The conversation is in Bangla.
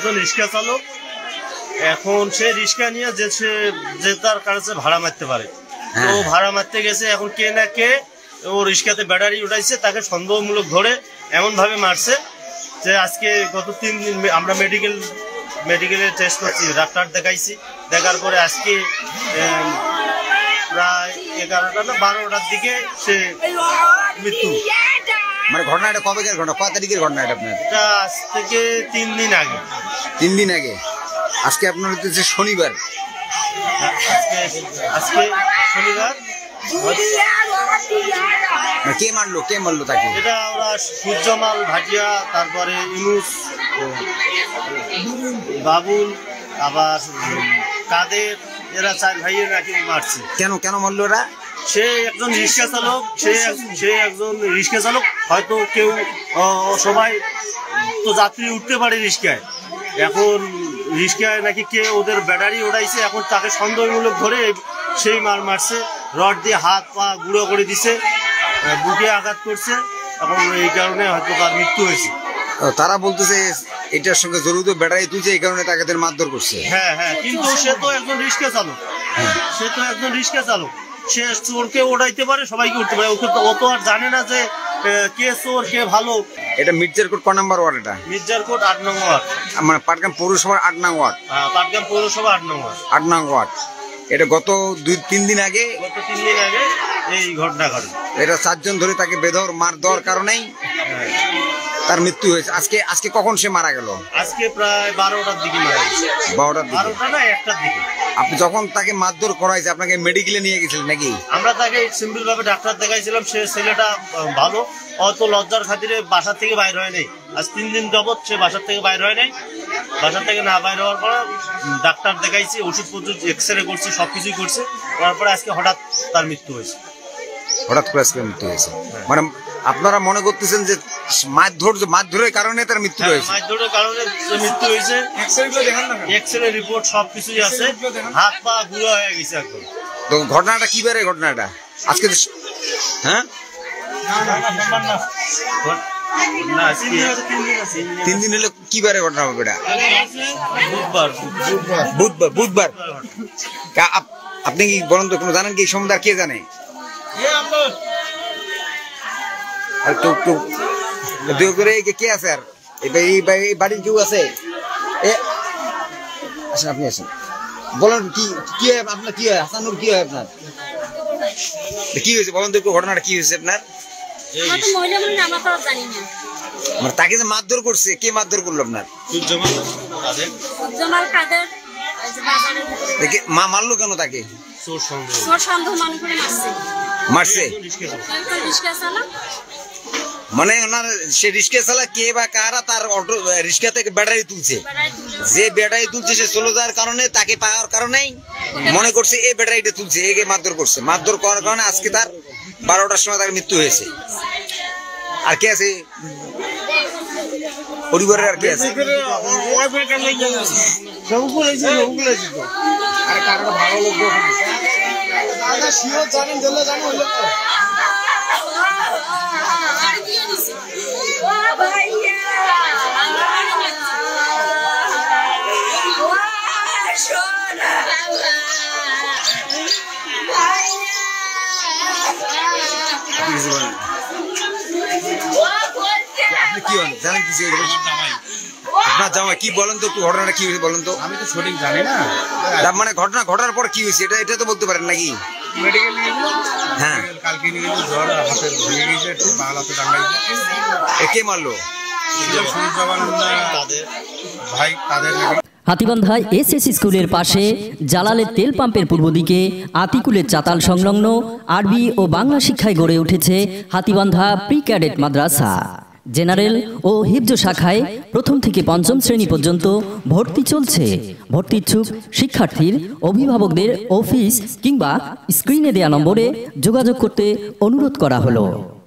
একজন রিক্সা চালক। এখন সে রিক্সা নিয়ে যে তার কাছে ভাড়া মারতে পারে, তো ভাড়া মারতে গেছে। এখন কে না কে ও রিক্সাতে ব্যাটারি উঠাইছে, তাকে সন্দেহমূলক ধরে এমন ভাবে মারছে যে আজকে গত 3 দিন আমরা মেডিকেলে টেস্ট করছি, ডাক্তার দেখাইছি। দেখার পরে আজকে প্রায় 11টা না 12টার দিকে সে মৃত্যু। মানে ঘটনাটা কবেকার ঘটনা, কয় তারিখের ঘটনা এটা আপনার? এটা আজ থেকে 3 দিন আগে। 3 দিন আগে। আজকে আপনার হচ্ছে শনিবার। আজকে শনিবার। কে মারলো তাকে? এটা ওরা সূর্যমাল ভাটিয়া, তারপরে ইউনুস, বাবুল, আবার কাদের, এরা 4 ভাইয়ের নাকি মারছে। কেন মারলো ওরা? সে একজন রিক্সা চালক, সে একজন রিক্সা চালক। হয়তো কেউ সবাই তো যাত্রী উঠতে পারে রিক্সায়, এখন রিক্সায় নাকি কে ওদের ব্যাটারি ওঠাইছে। এখন তাকে সন্দেহমূলক ধরে সেই মারছে, রড দিয়ে হাত পা গুঁড়ো করে দিছে, বুকে আঘাত করছে। এখন এই কারণে হয়তো তার মৃত্যু হয়েছে। তারা বলতেছে এটার সঙ্গে জড়িত ব্যাটারি তুলছে, এই কারণে তাকে মারধর করছে। হ্যাঁ, কিন্তু সে তো একজন রিক্সা চালক, সে চোরকে ওড়াইতে পারে, সবাইকে উঠতে পারে। ওকে তো অত আর জানে না যে কে চোর কে ভালো। এটা মির্জারকোট ক নম্বর ওয়ার্ড? এটা মির্জারকোট 8 নং ওয়ার্ড, মানে পাটগ্রাম পৌরসভার 8 নং ওয়ার্ড। পাটগ্রাম পৌরসভা 8 নং ওয়ার্ড। 8 নং ওয়ার্ড। এটা গত 2-3 দিন আগে এই ঘটনা ঘটে। এটা 4 জন ধরে তাকে বেধর মার দেওয়ার কারণেই তার মৃত্যু হয়েছে। আজকে কখন সে মারা গেল? আজকে প্রায় 12টার দিকে মারা গেছে। 12টার দিকে? 12টা না 1টার দিকে। আপনি যখন তাকে মারধর করাইছে আপনাকে মেডিকেলে নিয়ে গেছিলেন নাকি? আমরা তাকে সিম্পল ভাবে ডাক্তার দেখাইছিলাম। সে ছেলেটা ভালো, অত লজ্জার খাতিরে বাসা থেকে বাইর হয় নাই। আজ 3 দিন যাবৎ সে বাসার থেকে বাইর হয় নাই। বাসা থেকে না বাইর হওয়ার পর ডাক্তার দেখাইছি, ওষুধপত্র এক্সরে করছি, সবকিছুই করছে। তারপরে আজকে হঠাৎ তার মৃত্যু হয়েছে। হঠাৎ করে আজকে মৃত্যু হয়েছে। মানে আপনারা মনে করতেছেন যে মারধরের কারণে তার মৃত্যু হয়েছে? মারধরের কারণে মৃত্যু হয়েছে। এক্সরে রিপোর্ট সবকিছুই আছে, হাত পা গুঁড়ো হয়ে গেছে একদম। তো ঘটনাটা কিবারে? ঘটনাটা আজকে? হ্যাঁ, 3 দিন হলে কিবারে ঘটনা হবে? এটা বুধবার। আপনি কি বলেন তো, কোনো জানেন কি? সমুদার কে জানে? আর কে আছে? আর এই বাড়ির কেউ আছে? আসেন, আপনি আসেন, বলেন কি হয় আপনার? কি হয় হাসানুর? কি হয় আপনার? কি হয়েছে বলেন তো, ঘটনাটা কি হয়েছে আপনার? মানে তাকে যে মারধর করছে, কে মারধর করলো আপনার? মারলো কেন তাকে? মারছে মানে ওনার সে রিক্সা চালা কে বা কারা তার অটো রিক্সা থেকে ব্যাটারি তুলছে। যে ব্যাটারি তুলছে সে চলে যাওয়ার কারণে, তাকে পাওয়ার কারণেই মনে করছে এই ব্যাটারিটা তুলছে, একে মারধর করছে। মারধর করার কারণে আজকে তার 12টার সময় তার মৃত্যু হয়েছে। আর কে আছে পরিবারের? আর কে আছে? কি হন জানেন কিছু? আপনার জামাই কি বলেন তো, ঘটনাটা কি হয়েছে বলেন তো? আমি তো সঠিক জানি না। মানে ঘটনা ঘটার পর কি হয়েছে এটা তো বলতে পারেন নাকি? মেডিকেল নিয়ে গেল। হ্যাঁ, কালকে নিয়ে গেল, জ্বর হাতে ভেঙে গেছে, বাংলা হাতে টাঙ্গাইছে। কে মারলো? ভাই তাদের হাতীবান্ধা এসএস স্কুলের পাশে জালালের তেল পাম্পের পূর্ব দিকে আতিকুলের চাতাল সংলগ্ন আরবি ও বাংলা শিক্ষায় গড়ে উঠেছে হাতীবান্ধা প্রি ক্যাডেট মাদ্রাসা। জেনারেল ও হিফজ শাখায় প্রথম থেকে পঞ্চম শ্রেণী পর্যন্ত ভর্তি চলছে। ভর্তি ইচ্ছুক শিক্ষার্থীর অভিভাবকদের অফিস কিংবা স্ক্রিনে দেয়া নম্বরে যোগাযোগ করতে অনুরোধ করা হলো।